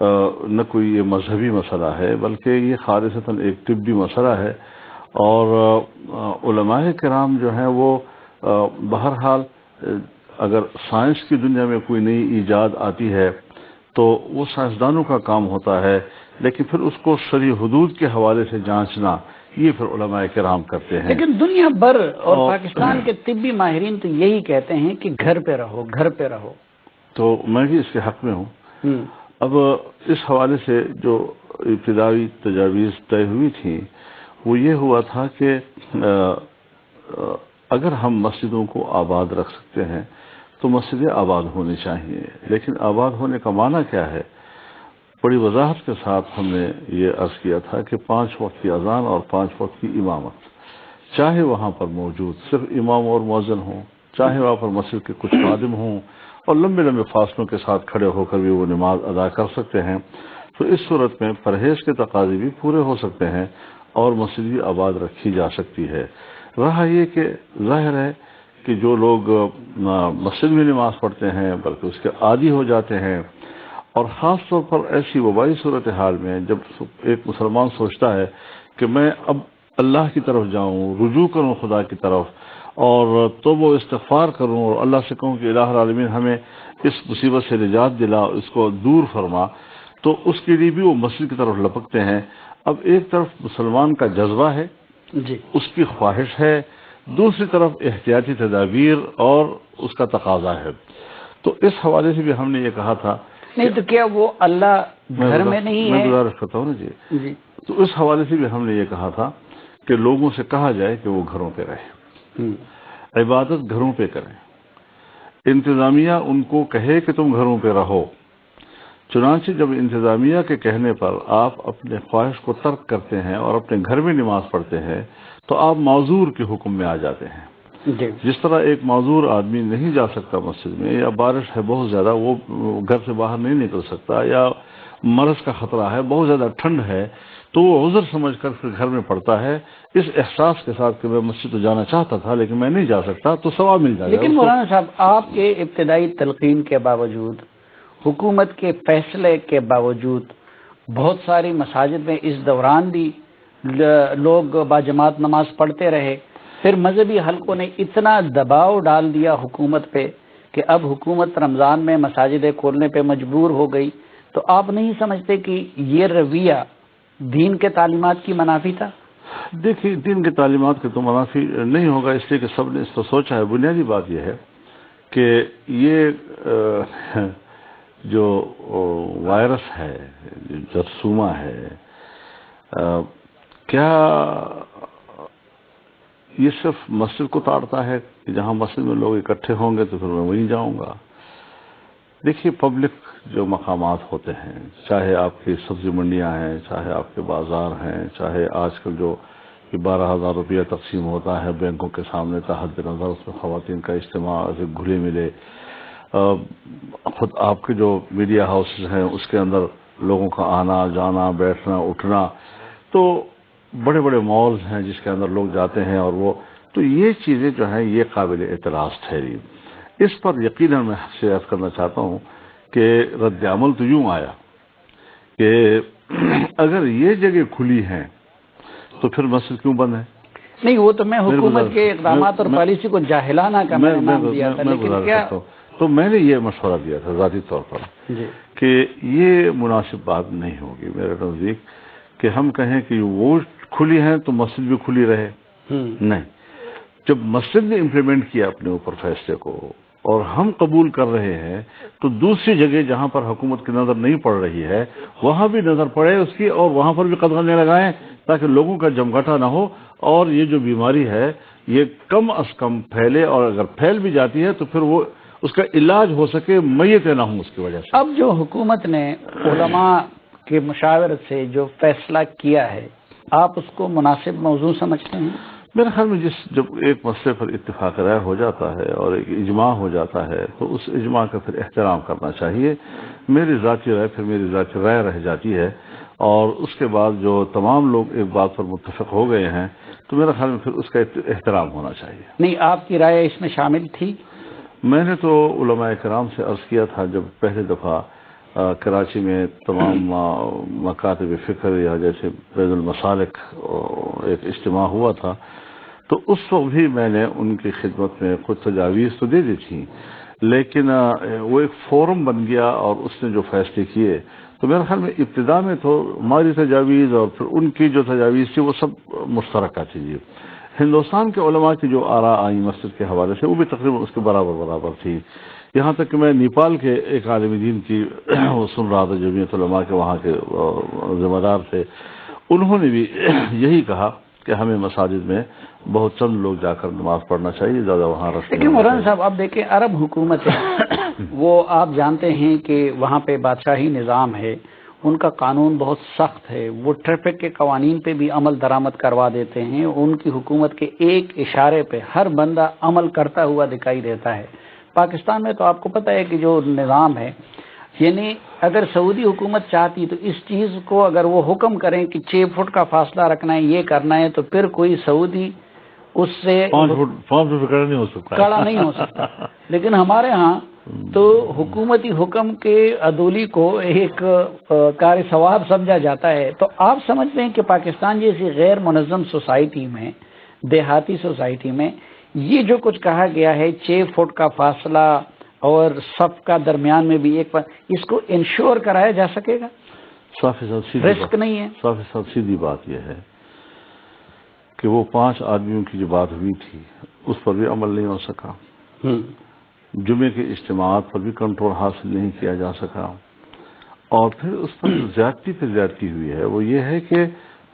نہ کوئی یہ مذہبی مسئلہ ہے بلکہ یہ خالصتاً ایک طبی مسئلہ ہے، اور علماء کرام جو ہیں وہ بہرحال اگر سائنس کی دنیا میں کوئی نئی ایجاد آتی ہے تو وہ سائنسدانوں کا کام ہوتا ہے، لیکن پھر اس کو شرعی حدود کے حوالے سے جانچنا یہ پھر علماء کرام کرتے ہیں۔ لیکن دنیا بھر اور پاکستان کے طبی ماہرین تو یہی کہتے ہیں کہ گھر پہ رہو، گھر پہ رہو۔ تو میں بھی اس کے حق میں ہوں۔ اب اس حوالے سے جو ابتدائی تجاویز طے ہوئی تھیں وہ یہ ہوا تھا کہ اگر ہم مسجدوں کو آباد رکھ سکتے ہیں تو مسجدیں آباد ہونی چاہیے، لیکن آباد ہونے کا معنی کیا ہے؟ بڑی وضاحت کے ساتھ ہم نے یہ عرض کیا تھا کہ 5 وقت کی اذان اور 5 وقت کی امامت، چاہے وہاں پر موجود صرف امام اور مؤذن ہوں، چاہے وہاں پر مسجد کے کچھ خادم ہوں اور لمبے لمبے فاصلوں کے ساتھ کھڑے ہو کر بھی وہ نماز ادا کر سکتے ہیں، تو اس صورت میں پرہیز کے تقاضے بھی پورے ہو سکتے ہیں اور مسجد بھی آباد رکھی جا سکتی ہے۔ رہا یہ کہ ظاہر ہے کہ جو لوگ مسجد میں نماز پڑھتے ہیں بلکہ اس کے عادی ہو جاتے ہیں، اور خاص طور پر ایسی وبائی صورتحال میں جب ایک مسلمان سوچتا ہے کہ میں اب اللہ کی طرف جاؤں، رجوع کروں خدا کی طرف اور توبہ و استغفار کروں اور اللہ سے کہوں کہ الہ العالمین ہمیں اس مصیبت سے نجات دلا، اس کو دور فرما، تو اس کے لیے بھی وہ مسجد کی طرف لپکتے ہیں۔ اب ایک طرف مسلمان کا جذبہ ہے، اس کی خواہش ہے، دوسری طرف احتیاطی تدابیر اور اس کا تقاضا ہے، تو اس حوالے سے بھی ہم نے یہ کہا تھا نہیں تو کیا وہ اللہ گھر میں نہیں ہے؟ میں گزارش کرتا ہوں نا جی، تو اس حوالے سے بھی ہم نے یہ کہا تھا کہ لوگوں سے کہا جائے کہ وہ گھروں پہ رہیں، عبادت گھروں پہ کریں، انتظامیہ ان کو کہے کہ تم گھروں پہ رہو، چنانچہ جب انتظامیہ کے کہنے پر آپ اپنے خواہش کو ترک کرتے ہیں اور اپنے گھر میں نماز پڑھتے ہیں تو آپ معذور کے حکم میں آ جاتے ہیں۔ جس طرح ایک معذور آدمی نہیں جا سکتا مسجد میں، یا بارش ہے بہت زیادہ وہ گھر سے باہر نہیں نکل سکتا، یا مرض کا خطرہ ہے، بہت زیادہ ٹھنڈ ہے، تو وہ عذر سمجھ کر پھر گھر میں پڑھتا ہے اس احساس کے ساتھ کہ میں مسجد تو جانا چاہتا تھا لیکن میں نہیں جا سکتا، تو ثواب مل جائے گا۔ لیکن مولانا صاحب، آپ کے ابتدائی تلقین کے باوجود، حکومت کے فیصلے کے باوجود، بہت ساری مساجد میں اس دوران بھی لوگ باجماعت نماز پڑھتے رہے، پھر مذہبی حلقوں نے اتنا دباؤ ڈال دیا حکومت پہ کہ اب حکومت رمضان میں مساجدیں کھولنے پہ مجبور ہو گئی، تو آپ نہیں سمجھتے کہ یہ رویہ دین کے تعلیمات کی منافی تھا؟ دیکھیے، دین کی تعلیمات کے تو منافی نہیں ہوگا، اس لیے کہ سب نے اس کو سوچا ہے۔ بنیادی بات یہ ہے کہ یہ جو وائرس ہے، جرثومہ ہے، کیا یہ صرف مسجد کو تاڑتا ہے کہ جہاں مسجد میں لوگ اکٹھے ہوں گے تو پھر میں وہیں جاؤں گا؟ دیکھیے، پبلک جو مقامات ہوتے ہیں، چاہے آپ کی سبزی منڈیاں ہیں، چاہے آپ کے بازار ہیں، چاہے آج کل جو 12,000 روپیہ تقسیم ہوتا ہے بینکوں کے سامنے تحت نظر، اس میں خواتین کا اجتماع گھلے ملے، خود آپ کے جو میڈیا ہاؤسز ہیں اس کے اندر لوگوں کا آنا جانا، بیٹھنا اٹھنا، تو بڑے بڑے مالز ہیں جس کے اندر لوگ جاتے ہیں، اور وہ تو یہ چیزیں جو ہیں یہ قابل اعتراض ٹھہری۔ اس پر یقیناً میں سے عرض کرنا چاہتا ہوں کہ رد عمل تو یوں آیا کہ اگر یہ جگہ کھلی ہیں تو پھر مسجد کیوں بند ہے؟ نہیں، وہ تو میں حکومت کے اقدامات اور پالیسی کو جاہلانہ کا میں نام دیا تھا، لیکن کیا تو میں نے یہ مشورہ دیا تھا ذاتی طور پر کہ یہ مناسب بات نہیں ہوگی میرے نزدیک کہ ہم کہیں کہ وہ کھلی ہیں تو مسجد بھی کھلی رہے۔ نہیں، جب مسجد نے امپلیمنٹ کیا اپنے اوپر فیصلے کو اور ہم قبول کر رہے ہیں، تو دوسری جگہ جہاں پر حکومت کی نظر نہیں پڑ رہی ہے وہاں بھی نظر پڑے اس کی، اور وہاں پر بھی قدغنیں لگائیں تاکہ لوگوں کا جمگھٹا نہ ہو اور یہ جو بیماری ہے یہ کم از کم پھیلے، اور اگر پھیل بھی جاتی ہے تو پھر وہ اس کا علاج ہو سکے، میتیں نہ ہوں اس کی وجہ سے۔ اب جو حکومت نے علماء کے مشاورت سے جو فیصلہ کیا ہے، آپ اس کو مناسب موضوع سمجھتے ہیں؟ میرے خیال میں جب ایک مسئلے پر اتفاق رائے ہو جاتا ہے اور ایک اجماع ہو جاتا ہے تو اس اجماع کا پھر احترام کرنا چاہیے۔ میری ذاتی رائے پھر میری ذاتی رائے رہ جاتی ہے، اور اس کے بعد جو تمام لوگ ایک بات پر متفق ہو گئے ہیں تو میرے خیال میں پھر اس کا احترام ہونا چاہیے۔ نہیں، آپ کی رائے اس میں شامل تھی؟ میں نے تو علماء کرام سے عرض کیا تھا جب پہلے دفعہ کراچی میں تمام مکاتب فکر یا جیسے بیت المسالک ایک اجتماع ہوا تھا، تو اس وقت بھی میں نے ان کی خدمت میں کچھ تجاویز تو دے دی تھی، لیکن وہ ایک فورم بن گیا اور اس نے جو فیصلے کیے تو میرے خیال میں ابتدا میں تو ہماری تجاویز اور پھر ان کی جو تجاویز تھی وہ سب مشترکہ تھی جی۔ ہندوستان کے علماء کی جو آراء آئیں مسجد کے حوالے سے وہ بھی تقریباً اس کے برابر تھی، یہاں تک کہ میں نیپال کے ایک عالم دین کی وہ سن رہا تھا، جمعیت علماء کے وہاں کے ذمہ دار تھے، انہوں نے بھی یہی کہا کہ ہمیں مساجد میں بہت چند لوگ جا کر نماز پڑھنا چاہیے، زیادہ وہاں لیکن مولانا صاحب آپ دیکھیں عرب حکومت ہے، وہ آپ جانتے ہیں کہ وہاں پہ بادشاہی نظام ہے، ان کا قانون بہت سخت ہے، وہ ٹریفک کے قوانین پہ بھی عمل درآمد کروا دیتے ہیں، ان کی حکومت کے ایک اشارے پہ ہر بندہ عمل کرتا ہوا دکھائی دیتا ہے۔ پاکستان میں تو آپ کو پتہ ہے کہ جو نظام ہے، یعنی اگر سعودی حکومت چاہتی تو اس چیز کو اگر وہ حکم کریں کہ 6 فٹ کا فاصلہ رکھنا ہے، یہ کرنا ہے، تو پھر کوئی سعودی اس سے 5 فٹ کھڑا نہیں ہو سکتا لیکن ہمارے ہاں تو حکومتی حکم کے عدولی کو ایک کار ثواب سمجھا جاتا ہے۔ تو آپ سمجھتے ہیں کہ پاکستان جیسی غیر منظم سوسائٹی میں، دیہاتی سوسائٹی میں، یہ جو کچھ کہا گیا ہے 6 فٹ کا فاصلہ اور صف کا درمیان میں بھی اس کو انشور کرایا جا سکے گا؟ رسک نہیں ہے؟ 100% سیدھی بات یہ ہے کہ وہ 5 آدمیوں کی جو بات ہوئی تھی اس پر بھی عمل نہیں ہو سکا، جمعے کے اجتماعات پر بھی کنٹرول حاصل نہیں کیا جا سکا، اور پھر اس پر جو زیادتی پہ زیادتی ہوئی ہے وہ یہ ہے کہ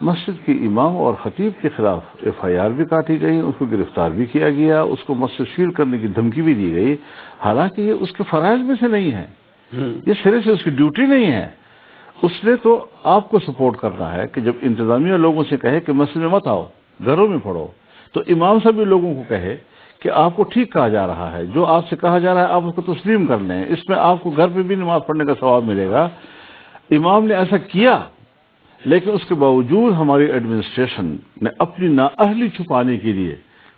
مسجد کے امام اور خطیب کے خلاف FIR بھی کاٹی گئی، اس کو گرفتار بھی کیا گیا، اس کو مسجد سیل کرنے کی دھمکی بھی دی گئی، حالانکہ یہ اس کے فرائض میں سے نہیں ہے، یہ سرے سے اس کی ڈیوٹی نہیں ہے۔ اس نے تو آپ کو سپورٹ کرنا ہے کہ جب انتظامیہ لوگوں سے کہے کہ مسجد میں مت آؤ، گھروں میں پڑھو، تو امام صاحب بھی لوگوں کو کہے کہ آپ کو ٹھیک کہا جا رہا ہے، جو آپ سے کہا جا رہا ہے آپ اس کو تسلیم کر لیں، اس میں آپ کو گھر پہ بھی نماز پڑھنے کا ثواب ملے گا۔ امام نے ایسا کیا، لیکن اس کے باوجود ہماری ایڈمنسٹریشن نے اپنی نااہلی چھپانے کے لیے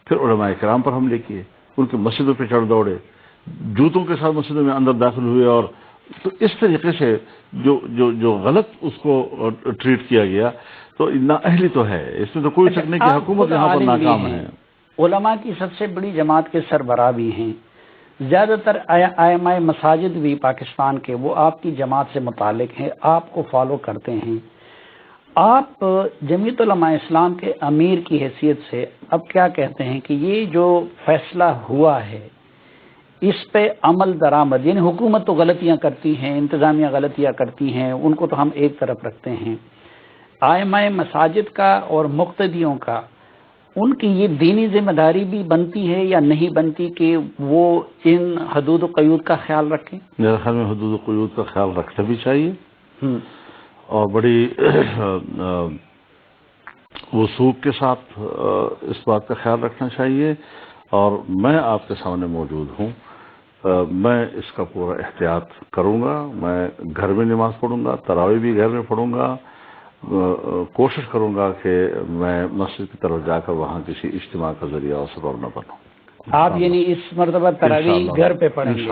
پھر علماء کرام پر حملے کیے، ان کے مسجدوں پہ چڑھ دوڑے، جوتوں کے ساتھ مسجدوں میں اندر داخل ہوئے، اور تو اس طریقے سے جو غلط اس کو ٹریٹ کیا گیا، تو نااہلی تو ہے، اس میں تو کوئی شک نہیں کہ حکومت یہاں پر ناکام ہے۔ علماء کی سب سے بڑی جماعت کے سربراہ بھی ہیں، زیادہ تر ائمہ مساجد بھی پاکستان کے وہ آپ کی جماعت سے متعلق ہیں، آپ کو فالو کرتے ہیں۔ آپ جمعیت علماء اسلام کے امیر کی حیثیت سے اب کیا کہتے ہیں کہ یہ جو فیصلہ ہوا ہے اس پہ عمل درآمد، یعنی حکومت تو غلطیاں کرتی ہیں، انتظامیہ غلطیاں کرتی ہیں، ان کو تو ہم ایک طرف رکھتے ہیں، ائمہ مساجد کا اور مقتدیوں کا ان کی یہ دینی ذمہ داری بھی بنتی ہے یا نہیں بنتی کہ وہ ان حدود و قیود کا خیال رکھیں؟ میرے خیال میں حدود و قیود کا خیال رکھنا بھی چاہیے، اور بڑی وثوق کے ساتھ اس بات کا خیال رکھنا چاہیے، اور میں آپ کے سامنے موجود ہوں، میں اس کا پورا احتیاط کروں گا، میں گھر میں نماز پڑھوں گا، تراویح بھی گھر میں پڑھوں گا، کوشش کروں گا کہ میں مسجد کی طرف جا کر وہاں کسی اجتماع کا ذریعہ اور سبب نہ بنوں۔ آپ یعنی اس مرتبہ تراویح گھر پہ پڑھیں گے،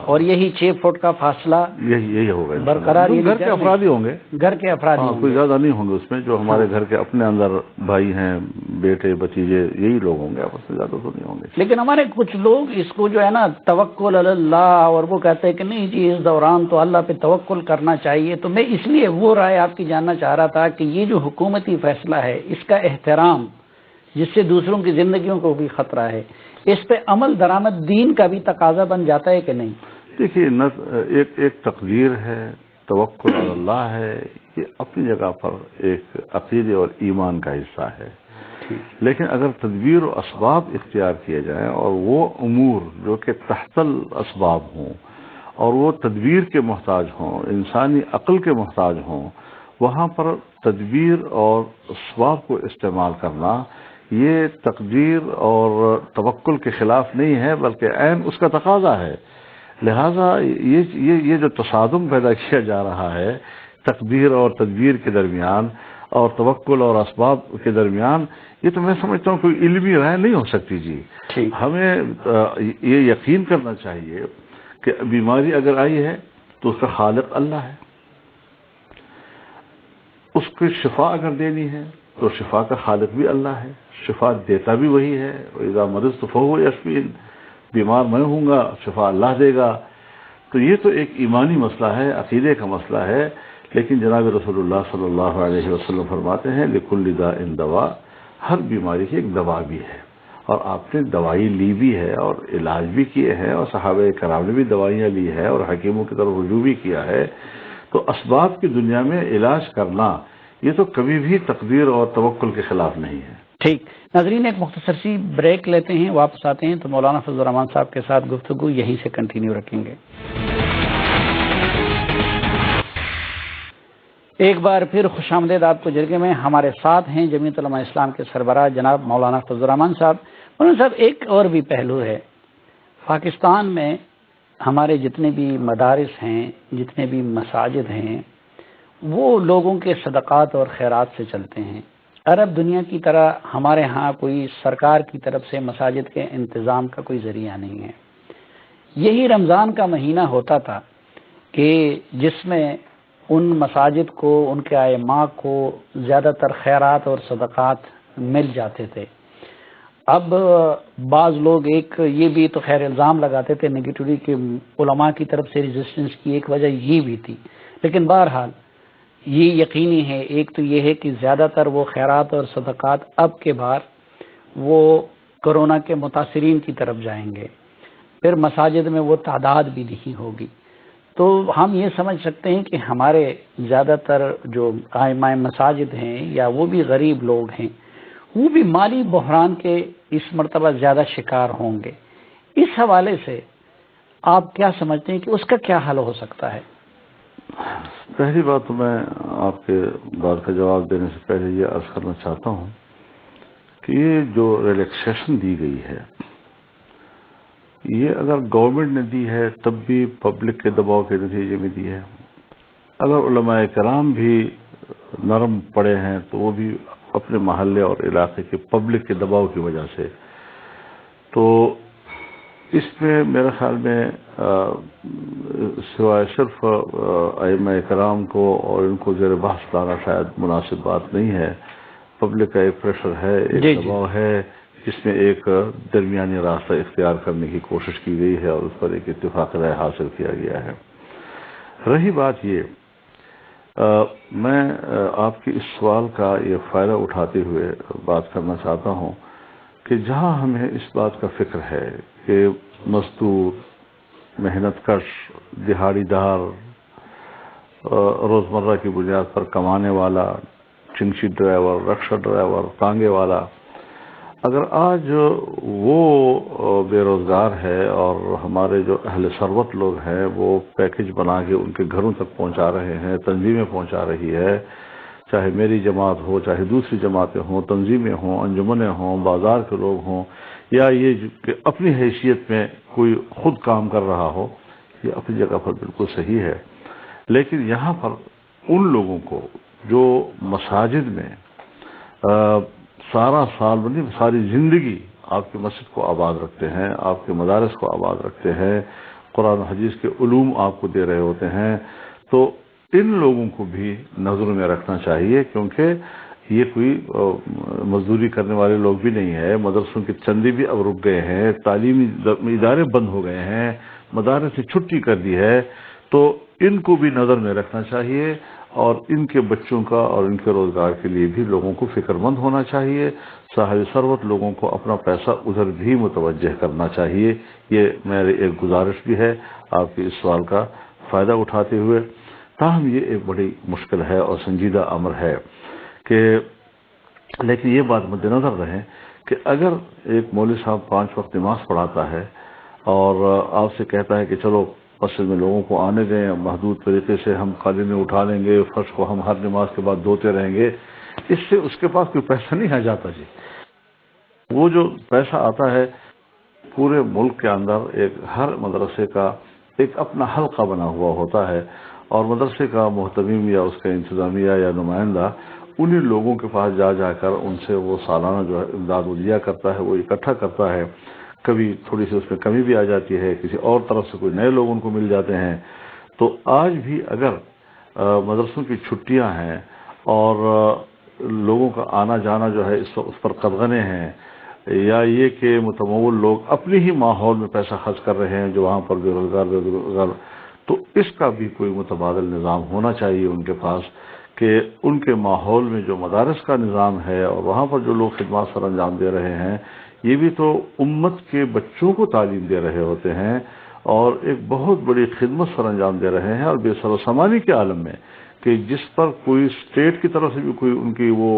اور یہی 6 فٹ کا فاصلہ یہی ہوگا برقرار؟ گھر کے افراد ہی ہوں گے، گھر کے افراد ہی ہوں گے، کوئی زیادہ نہیں ہوں گے اس میں، جو ہمارے گھر کے اپنے اندر بھائی ہیں، بیٹے بتیجے، یہی لوگ ہوں گے، آپس میں زیادہ تو نہیں ہوں گے۔ لیکن ہمارے کچھ لوگ اس کو جو ہے نا توکل علی اللہ، اور وہ کہتے ہیں کہ نہیں جی اس دوران تو اللہ پہ توکل کرنا چاہیے، تو میں اس لیے وہ رائے آپ کی جاننا چاہ رہا تھا کہ یہ جو حکومتی فیصلہ ہے اس کا احترام، جس سے دوسروں کی زندگیوں کو بھی خطرہ ہے، اس پہ عمل درآمد دین کا بھی تقاضا بن جاتا ہے کہ نہیں؟ دیکھیے، ایک تقدیر ہے، توکل علی اللہ ہے، یہ اپنی جگہ پر ایک عقیدے اور ایمان کا حصہ ہے، لیکن اگر تدبیر و اسباب اختیار کیے جائیں اور وہ امور جو کہ تحت الاسباب ہوں اور وہ تدبیر کے محتاج ہوں، انسانی عقل کے محتاج ہوں، وہاں پر تدبیر اور اسباب کو استعمال کرنا یہ تقدیر اور توکل کے خلاف نہیں ہے، بلکہ عین اس کا تقاضا ہے۔ لہذا یہ جو تصادم پیدا کیا جا رہا ہے تقدیر اور تدبیر کے درمیان اور توکل اور اسباب کے درمیان، یہ تو میں سمجھتا ہوں کوئی علمی رائے نہیں ہو سکتی جی۔ ہمیں یہ یقین کرنا چاہیے کہ بیماری اگر آئی ہے تو اس کا خالق اللہ ہے. اس کو شفا اگر دینی ہے تو شفا کا خالق بھی اللہ ہے، شفا دیتا بھی وہی ہے. اذا مرضت فهو یشفین، بیمار میں ہوں گا شفا اللہ دے گا. تو یہ تو ایک ایمانی مسئلہ ہے، عقیدے کا مسئلہ ہے. لیکن جناب رسول اللہ صلی اللہ علیہ وسلم فرماتے ہیں لکل داء دوا، ہر بیماری کی ایک دوا بھی ہے. اور آپ نے دوائی لی بھی ہے اور علاج بھی کیے ہیں، اور صحابہ کرام نے بھی دوائیاں لی ہے اور حکیموں کی طرف رجوع بھی کیا ہے. تو اسباب کی دنیا میں علاج کرنا یہ تو کبھی بھی تقدیر اور توکل کے خلاف نہیں ہے. ٹھیک ناظرین، ایک مختصر سی بریک لیتے ہیں، واپس آتے ہیں تو مولانا فضل الرحمان صاحب کے ساتھ گفتگو یہیں سے کنٹینیو رکھیں گے. ایک بار پھر خوش آمدید آپ کو جرگے میں. ہمارے ساتھ ہیں جمعیت علماء اسلام کے سربراہ جناب مولانا فضل الرحمان صاحب. مولانا صاحب، ایک اور بھی پہلو ہے. پاکستان میں ہمارے جتنے بھی مدارس ہیں، جتنے بھی مساجد ہیں، وہ لوگوں کے صدقات اور خیرات سے چلتے ہیں. عرب دنیا کی طرح ہمارے ہاں کوئی سرکار کی طرف سے مساجد کے انتظام کا کوئی ذریعہ نہیں ہے. یہی رمضان کا مہینہ ہوتا تھا کہ جس میں ان مساجد کو، ان کے ائمہ کو زیادہ تر خیرات اور صدقات مل جاتے تھے. اب بعض لوگ ایک یہ بھی تو خیر الزام لگاتے تھے نگیٹولی کہ علماء کی طرف سے ریزسٹنس کی ایک وجہ یہ بھی تھی. لیکن بہرحال یہ یقینی ہے، ایک تو یہ ہے کہ زیادہ تر وہ خیرات اور صدقات اب کے بار وہ کورونا کے متاثرین کی طرف جائیں گے. پھر مساجد میں وہ تعداد بھی نہیں ہوگی. تو ہم یہ سمجھ سکتے ہیں کہ ہمارے زیادہ تر جو ائمہ مساجد ہیں یا وہ بھی غریب لوگ ہیں، وہ بھی مالی بحران کے اس مرتبہ زیادہ شکار ہوں گے. اس حوالے سے آپ کیا سمجھتے ہیں کہ اس کا کیا حل ہو سکتا ہے؟ پہلی بات تو میں آپ کے بات کا جواب دینے سے پہلے یہ عرض کرنا چاہتا ہوں کہ یہ جو ریلیکسیشن دی گئی ہے، یہ اگر گورنمنٹ نے دی ہے تب بھی پبلک کے دباؤ کے نتیجے میں دی ہے. اگر علماء کرام بھی نرم پڑے ہیں تو وہ بھی اپنے محلے اور علاقے کے پبلک کے دباؤ کی وجہ سے. تو اس میں میرے خیال میں سوائے صرف ائمہ کرام کو اور ان کو زیر بحث لانا شاید مناسب بات نہیں ہے. پبلک کا ایک پریشر ہے، ایک دباؤ ہے، جس میں ایک درمیانی راستہ اختیار کرنے کی کوشش کی گئی ہے اور اس پر ایک اتفاق رائے حاصل کیا گیا ہے. رہی بات یہ، میں آپ کے اس سوال کا یہ فائدہ اٹھاتے ہوئے بات کرنا چاہتا ہوں کہ جہاں ہمیں اس بات کا فکر ہے کہ مزدور، محنت کش، دہاڑی دار، روزمرہ کی بنیاد پر کمانے والا، چنگشی ڈرائیور، رکشہ ڈرائیور، تانگے والا، اگر آج وہ بے روزگار ہے اور ہمارے جو اہل ثروت لوگ ہیں وہ پیکج بنا کے ان کے گھروں تک پہنچا رہے ہیں، تنظیمیں پہنچا رہی ہے، چاہے میری جماعت ہو، چاہے دوسری جماعتیں ہوں، تنظیمیں ہوں، انجمنیں ہوں، بازار کے لوگ ہوں، یا یہ کہ اپنی حیثیت میں کوئی خود کام کر رہا ہو، یہ اپنی جگہ پر بالکل صحیح ہے. لیکن یہاں پر ان لوگوں کو جو مساجد میں سارا سال بلکہ ساری زندگی آپ کی مسجد کو آباد رکھتے ہیں، آپ کے مدارس کو آباد رکھتے ہیں، قرآن و حدیث کے علوم آپ کو دے رہے ہوتے ہیں، تو ان لوگوں کو بھی نظر میں رکھنا چاہیے. کیونکہ یہ کوئی مزدوری کرنے والے لوگ بھی نہیں ہے. مدرسوں کے چندے بھی اب رک گئے ہیں، تعلیمی ادارے بند ہو گئے ہیں، مدارس سے چھٹی کر دی ہے. تو ان کو بھی نظر میں رکھنا چاہیے اور ان کے بچوں کا اور ان کے روزگار کے لیے بھی لوگوں کو فکر مند ہونا چاہیے. صاحب ثروت لوگوں کو اپنا پیسہ ادھر بھی متوجہ کرنا چاہیے. یہ میری ایک گزارش بھی ہے آپ کے اس سوال کا فائدہ اٹھاتے ہوئے. تاہم یہ ایک بڑی مشکل ہے اور سنجیدہ امر ہے کہ لیکن یہ بات مد نظر رہے کہ اگر ایک مولوی صاحب 5 وقت نماز پڑھاتا ہے اور آپ سے کہتا ہے کہ چلو مسجد میں لوگوں کو آنے دیں، محدود طریقے سے ہم قالینیں اٹھا لیں گے، فرش کو ہم ہر نماز کے بعد دھوتے رہیں گے، اس سے اس کے پاس کوئی پیسہ نہیں آ جاتا جی. وہ جو پیسہ آتا ہے پورے ملک کے اندر ایک ہر مدرسے کا ایک اپنا حلقہ بنا ہوا ہوتا ہے اور مدرسے کا محتمم یا اس کا انتظامیہ یا نمائندہ انہی لوگوں کے پاس جا جا کر ان سے وہ سالانہ جو ہے امداد دیا کرتا ہے، وہ اکٹھا کرتا ہے. کبھی تھوڑی سی اس میں کمی بھی آ جاتی ہے، کسی اور طرف سے کوئی نئے لوگ ان کو مل جاتے ہیں. تو آج بھی اگر مدرسوں کی چھٹیاں ہیں اور لوگوں کا آنا جانا جو ہے اس پر قدغنے ہیں، یا یہ کہ متمول لوگ اپنے ہی ماحول میں پیسہ خرچ کر رہے ہیں جو وہاں پر بے روزگار، تو اس کا بھی کوئی متبادل نظام ہونا چاہیے ان کے پاس، کہ ان کے ماحول میں جو مدارس کا نظام ہے اور وہاں پر جو لوگ خدمات سر انجام دے رہے ہیں، یہ بھی تو امت کے بچوں کو تعلیم دے رہے ہوتے ہیں اور ایک بہت بڑی خدمت سر انجام دے رہے ہیں، اور بے سر و سامانی کے عالم میں کہ جس پر کوئی اسٹیٹ کی طرف سے بھی کوئی ان کی وہ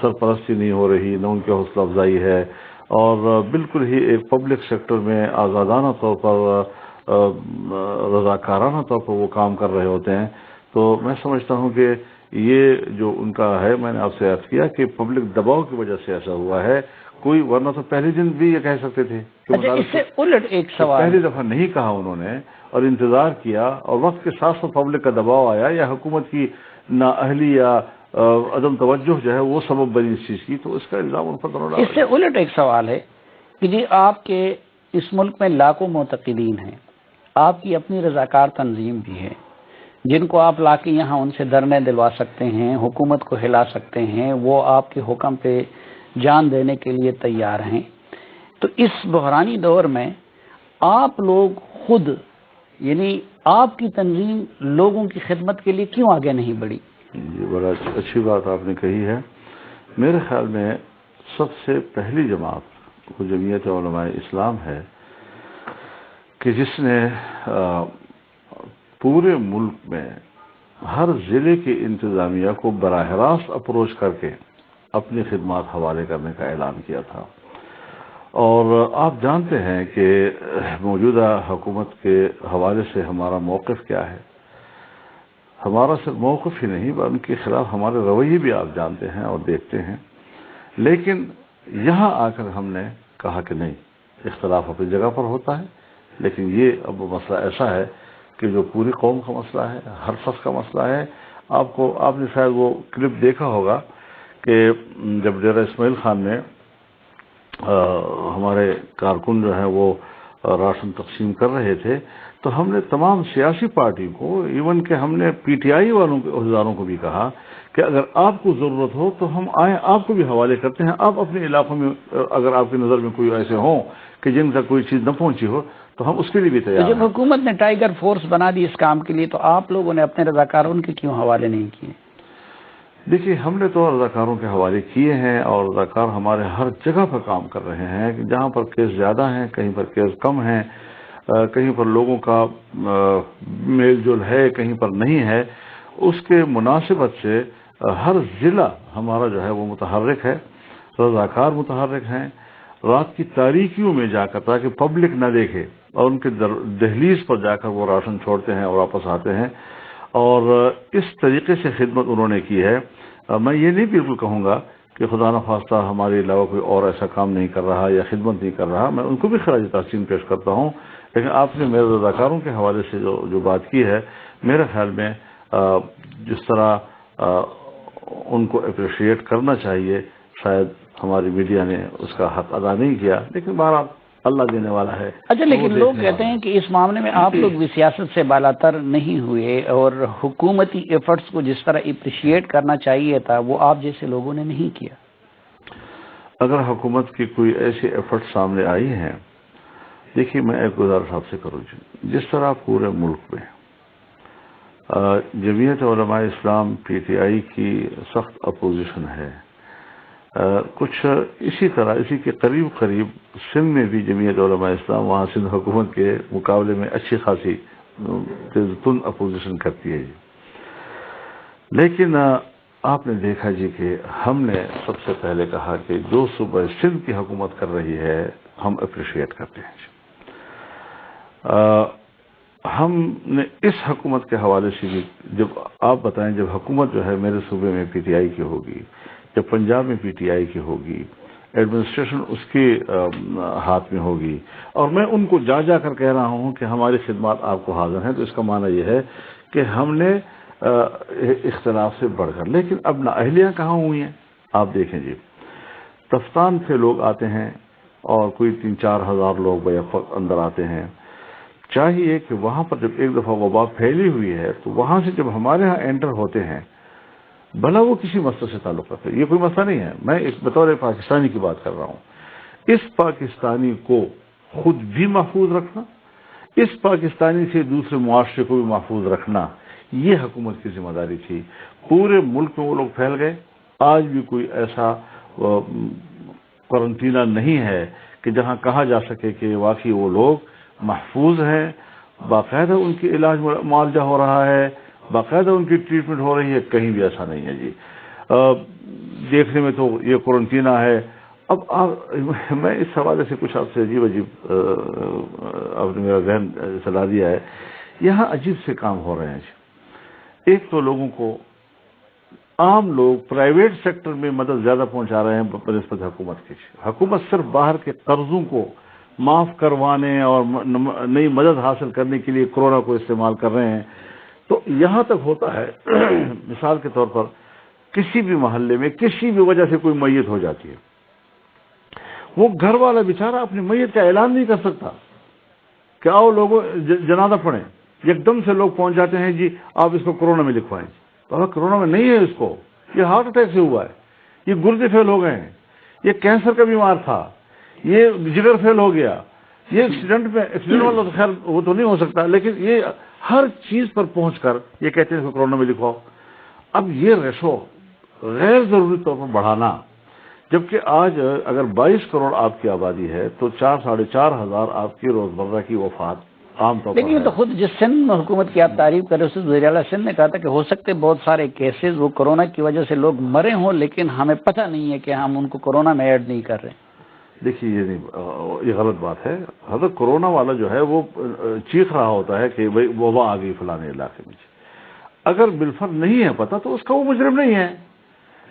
سرپرستی نہیں ہو رہی، نہ ان کی حوصلہ افزائی ہے، اور بالکل ہی ایک پبلک سیکٹر میں آزادانہ طور پر رضاکارانہ طور پر وہ کام کر رہے ہوتے ہیں۔ تو میں سمجھتا ہوں کہ یہ جو ان کا ہے، میں نے آپ سے عرض کیا کہ پبلک دباؤ کی وجہ سے ایسا ہوا ہے، کوئی ورنہ تو پہلے دن بھی یہ کہہ سکتے تھے کہ اچھا، اس سے الٹ ایک سوال، پہلی دفعہ نہیں کہا انہوں نے اور انتظار کیا، اور وقت کے ساتھ ساتھ پبلک کا دباؤ آیا یا حکومت کی نااہلی یا عدم توجہ جو ہے وہ سبب بنی اس چیز کی، تو اس کا الزام ان پر ضرور ڈالا۔ اس سے الٹ ایک سوال ہے کہ جی آپ کے اس ملک میں لاکھوں معتقدین ہیں، آپ کی اپنی رضاکار تنظیم بھی ہے، جن کو آپ لا کے یہاں ان سے دھرنے دلوا سکتے ہیں، حکومت کو ہلا سکتے ہیں، وہ آپ کے حکم پہ جان دینے کے لیے تیار ہیں، تو اس بحرانی دور میں آپ لوگ خود، یعنی آپ کی تنظیم لوگوں کی خدمت کے لیے کیوں آگے نہیں بڑھی؟ یہ بڑا اچھی بات آپ نے کہی ہے۔ میرے خیال میں سب سے پہلی جماعت وہ جمعیت علماء اسلام ہے کہ جس نے پورے ملک میں ہر ضلع کی انتظامیہ کو براہ راست اپروچ کر کے اپنی خدمات حوالے کرنے کا اعلان کیا تھا۔ اور آپ جانتے ہیں کہ موجودہ حکومت کے حوالے سے ہمارا موقف کیا ہے۔ ہمارا صرف موقف ہی نہیں بلکہ ان کے خلاف ہمارے رویے بھی آپ جانتے ہیں اور دیکھتے ہیں، لیکن یہاں آ کر ہم نے کہا کہ نہیں، اختلاف اپنی جگہ پر ہوتا ہے، لیکن یہ اب مسئلہ ایسا ہے کہ جو پوری قوم کا مسئلہ ہے، ہر شخص کا مسئلہ ہے۔ آپ نے شاید وہ کلپ دیکھا ہوگا کہ جب ڈیرہ اسماعیل خان میں ہمارے کارکن جو ہیں وہ راشن تقسیم کر رہے تھے، تو ہم نے تمام سیاسی پارٹی کو، ایون کہ ہم نے پی ٹی آئی والوں کے عہدیداروں کو بھی کہا کہ اگر آپ کو ضرورت ہو تو ہم آئیں، آپ کو بھی حوالے کرتے ہیں، آپ اپنے علاقوں میں اگر آپ کی نظر میں کوئی ایسے ہوں کہ جن تک کوئی چیز نہ پہنچی ہو تو ہم اس کے لیے بھی تیار ہیں۔ جب حکومت نے ٹائیگر فورس بنا دی اس کام کے لیے، تو آپ لوگوں نے اپنے رضاکار ان کے کیوں حوالے نہیں کیے؟ دیکھیے، ہم نے تو رضاکاروں کے حوالے کیے ہیں، اور رضاکار ہمارے ہر جگہ پر کام کر رہے ہیں، جہاں پر کیس زیادہ ہیں، کہیں پر کیس کم ہیں، کہیں پر لوگوں کا میل جول ہے، کہیں پر نہیں ہے، اس کے مناسبت سے ہر ضلع ہمارا جو ہے وہ متحرک ہے، رضاکار متحرک ہیں، رات کی تاریکیوں میں جا کر تاکہ پبلک نہ دیکھے، اور ان کے دہلیز پر جا کر وہ راشن چھوڑتے ہیں اور واپس آتے ہیں، اور اس طریقے سے خدمت انہوں نے کی ہے۔ میں یہ نہیں بالکل کہوں گا کہ خدا نخواستہ ہمارے علاوہ کوئی اور ایسا کام نہیں کر رہا یا خدمت نہیں کر رہا، میں ان کو بھی خراج تحسین پیش کرتا ہوں، لیکن آپ نے میرے رضاکاروں کے حوالے سے جو بات کی ہے، میرے خیال میں جس طرح ان کو اپریشیٹ کرنا چاہیے، شاید ہماری میڈیا نے اس کا حق ادا نہیں کیا، لیکن بہرحال اللہ دینے والا ہے۔ اچھا، لیکن لوگ کہتے ہیں کہ اس معاملے میں آپ لوگ بھی سیاست سے بالاتر نہیں ہوئے، اور حکومتی ایفرٹس کو جس طرح اپریشیٹ کرنا چاہیے تھا وہ آپ جیسے لوگوں نے نہیں کیا۔ اگر حکومت کی کوئی ایسی ایفرٹ سامنے آئی ہیں، دیکھیے میں ایک گزارش آپ سے کروں، جس طرح پورے ملک میں جمعیت Ulema Islam P T I کی سخت اپوزیشن ہے، کچھ اسی طرح اسی کے قریب سندھ میں بھی جمعیت علماء اسلام وہاں سندھ حکومت کے مقابلے میں اچھی خاصی تند اپوزیشن کرتی ہے جی، لیکن آپ نے دیکھا جی کہ ہم نے سب سے پہلے کہا کہ جو صوبہ سندھ کی حکومت کر رہی ہے ہم اپریشیٹ کرتے ہیں جی۔ ہم نے اس حکومت کے حوالے سے بھی، جب آپ بتائیں، جب حکومت جو ہے میرے صوبے میں پی ٹی آئی کی ہوگی، جب پنجاب میں پی ٹی آئی کی ہوگی، ایڈمنسٹریشن اس کے ہاتھ میں ہوگی، اور میں ان کو جا کر کہہ رہا ہوں کہ ہماری خدمات آپ کو حاضر ہیں، تو اس کا معنی یہ ہے کہ ہم نے اختلاف سے بڑھ کر، لیکن اب نااہلیاں کہاں ہوئی ہیں؟ آپ دیکھیں جی، تفتان سے لوگ آتے ہیں اور کوئی 3-4 ہزار لوگ بیک وقت اندر آتے ہیں، چاہیے کہ وہاں پر جب ایک دفعہ وبا پھیلی ہوئی ہے تو وہاں سے جب ہمارے ہاں انٹر ہوتے ہیں، بھلا وہ کسی مسئلے سے تعلق رکھتے، یہ کوئی مسئلہ نہیں ہے، میں ایک بطور ایک پاکستانی کی بات کر رہا ہوں، اس پاکستانی کو خود بھی محفوظ رکھنا، اس پاکستانی سے دوسرے معاشرے کو بھی محفوظ رکھنا، یہ حکومت کی ذمہ داری تھی۔ پورے ملک میں وہ لوگ پھیل گئے، آج بھی کوئی ایسا قرنطینہ نہیں ہے کہ جہاں کہا جا سکے کہ واقعی وہ لوگ محفوظ ہیں، باقاعدہ ان کی علاج معالجہ ہو رہا ہے، باقاعدہ ان کی ٹریٹمنٹ ہو رہی ہے، کہیں بھی ایسا نہیں ہے جی۔ دیکھنے میں تو یہ قرنطینہ ہے۔ اب میں اس حوالے سے کچھ آپ سے عجیب آپ نے میرا ذہن چلا دیا ہے، یہاں عجیب سے کام ہو رہے ہیں جی۔ ایک تو لوگوں کو، عام لوگ پرائیویٹ سیکٹر میں مدد زیادہ پہنچا رہے ہیں بنسبت حکومت کی۔ حکومت صرف باہر کے قرضوں کو معاف کروانے اور نئی مدد حاصل کرنے کے لیے کورونا کو استعمال کر رہے ہیں۔ تو یہاں تک ہوتا ہے، مثال کے طور پر کسی بھی محلے میں کسی بھی وجہ سے کوئی میت ہو جاتی ہے، وہ گھر والا بیچارہ اپنی میت کا اعلان نہیں کر سکتا کہ آؤ لوگوں جنازہ پڑھیں، ایک دم سے لوگ پہنچ جاتے ہیں جی آپ اس کو کورونا میں لکھوائیں۔ تو کورونا میں نہیں ہے، اس کو یہ ہارٹ اٹیک سے ہوا ہے، یہ گردے فیل ہو گئے ہیں، یہ کینسر کا بیمار تھا، یہ جگر فیل ہو گیا، یہ ایکسیڈنٹ والا تو خیر وہ تو نہیں ہو سکتا، لیکن یہ ہر چیز پر پہنچ کر یہ کہتے ہیں کہ کورونا میں لکھواؤ۔ اب یہ ریشو غیر ضروری طور پر بڑھانا، جبکہ آج اگر 22 کروڑ آپ کی آبادی ہے تو 4,500 سے 4,000 آپ کی روزمرہ کی وفات عام طور پر۔ لیکن یہ تو خود جس سندھ حکومت کی آپ تعریف کر رہے ہیں، وزیر اعلیٰ سندھ نے کہا تھا کہ ہو سکتے بہت سارے کیسز وہ کورونا کی وجہ سے لوگ مرے ہوں، لیکن ہمیں پتہ نہیں ہے کہ ہم ان کو کورونا میں ایڈ نہیں کر رہے۔ دیکھیے یہ غلط بات ہے۔ حضرت کورونا والا جو ہے وہ چیخ رہا ہوتا ہے کہ بھئی وبا آ گئی فلانے علاقے میں، اگر بالفرض نہیں ہے پتہ تو اس کا وہ مجرم نہیں ہے،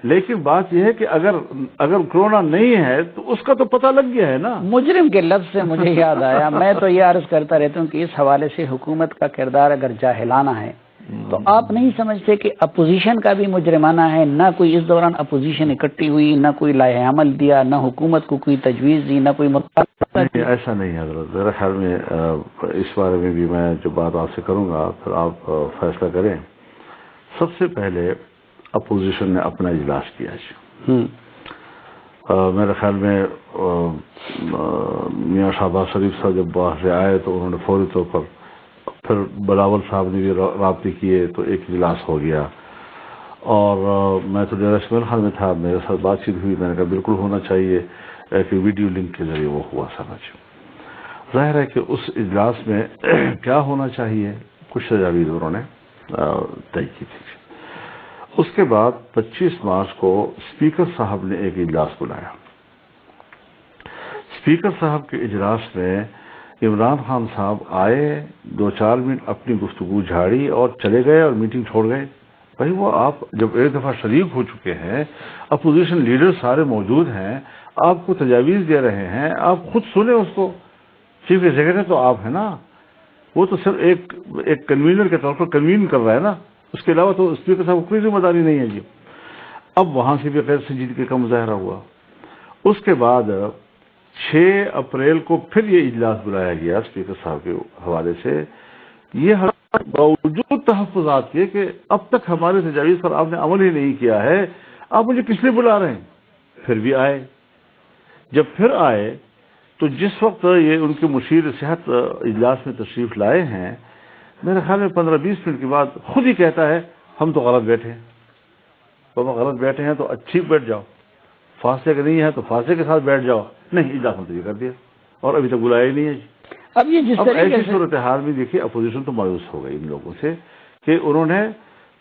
لیکن بات یہ ہے کہ اگر کورونا نہیں ہے تو اس کا تو پتہ لگ گیا ہے نا۔ مجرم کے لفظ سے مجھے یاد آیا، میں تو یہ عرض کرتا رہتا ہوں کہ اس حوالے سے حکومت کا کردار اگر جاہلانہ ہے تو آپ نہیں سمجھتے کہ اپوزیشن کا بھی مجرمانہ ہے؟ نہ کوئی اس دوران اپوزیشن اکٹھی ہوئی، نہ کوئی لائحہ عمل دیا، نہ حکومت کو کوئی تجویز دی، نہ کوئی نہیں، ایسا نہیں ہے حضرت۔ میرے خیال میں اس بارے میں بھی میں جو بات آپ سے کروں گا پھر آپ فیصلہ کریں۔ سب سے پہلے اپوزیشن نے اپنا اجلاس کیا ہے۔ میرے خیال میں میاں شہباز شریف صاحب جب باہر سے آئے تو انہوں نے فوری طور پر، پھر بلاول صاحب نے بھی رابطے کیے تو ایک اجلاس ہو گیا، اور میں تو ڈیرا اسماعیل خان میں تھا، میرے ساتھ بات چیت ہوئی، میں نے کہا بالکل ہونا چاہیے کہ ویڈیو لنک کے ذریعے وہ ہوا سمجھ۔ ظاہر ہے کہ اس اجلاس میں کیا ہونا چاہیے کچھ تجاویز انہوں نے طے کی تھی۔ اس کے بعد 25 مارچ کو اسپیکر صاحب نے ایک اجلاس بلایا۔ اسپیکر صاحب کے اجلاس میں عمران خان صاحب آئے، 2-4 منٹ اپنی گفتگو جھاڑی اور چلے گئے اور میٹنگ چھوڑ گئے۔ بھائی وہ آپ جب ایک دفعہ شریک ہو چکے ہیں، اپوزیشن لیڈر سارے موجود ہیں، آپ کو تجاویز دے رہے ہیں، آپ خود سنیں اس کو۔ چیف ایگزیکٹو تو آپ ہیں نا، وہ تو صرف ایک کنوینر کے طور پر کنوین کر رہا ہے نا، اس کے علاوہ تو اسپیکر صاحب کو کوئی ذمہ داری نہیں ہے جی۔ اب وہاں سے بھی غیر سنجیدگی کا مظاہرہ ہوا۔ اس کے بعد 6 اپریل کو پھر یہ اجلاس بلایا گیا اسپیکر صاحب کے حوالے سے، یہ باوجود تحفظات کے کہ اب تک ہمارے تجاویز پر آپ نے عمل ہی نہیں کیا ہے، آپ مجھے کس لیے بلا رہے ہیں؟ پھر بھی آئے۔ جب پھر آئے تو جس وقت یہ ان کے مشیر صحت اجلاس میں تشریف لائے ہیں، میرے خیال میں 15-20 منٹ کے بعد خود ہی کہتا ہے ہم تو غلط بیٹھے ہیں۔ بابا غلط بیٹھے ہیں تو اچھی بیٹھ جاؤ، فاصلے کا نہیں ہے تو فاصلے کے ساتھ بیٹھ جاؤ۔ نہیں، اجلاس منتظر کر دیا اور ابھی تک بلایا ہی نہیں ہے جی۔ اب یہ جس طرح ایسی صورتحال میں دیکھیے اپوزیشن تو مایوس ہو گئی ان لوگوں سے کہ انہوں نے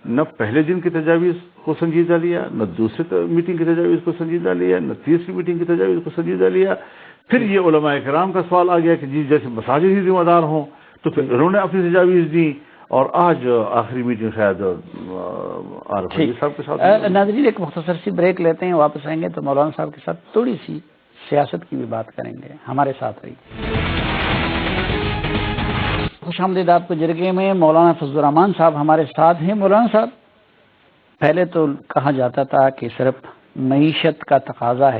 نہ پہلے دن کی تجاویز کو سنجیدہ لیا، نہ دوسرے میٹنگ کی تجاویز کو سنجیدہ لیا، نہ تیسری میٹنگ کی تجاویز کو سنجیدہ لیا۔ پھر یہ علماء کرام کا سوال آ گیا کہ جی جیسے مساجد ہی ذمہ دار ہوں، تو پھر انہوں نے اپنی تجاویز دی، اور آج آخری میٹنگ شاید عارف علی صاحب کے ساتھ۔ ناظرین ایک مختصر سی بریک لیتے ہیں، واپس آئیں گے تو مولانا صاحب کے ساتھ تھوڑی سی سیاست کی بھی بات کریں گے، ہمارے ساتھ رہیے۔ خوش آمدید آپ کو جرگے میں، مولانا فضل الرحمان صاحب ہمارے ساتھ ہیں۔ مولانا صاحب، پہلے تو کہا جاتا تھا کہ صرف معیشت کا تقاضا ہے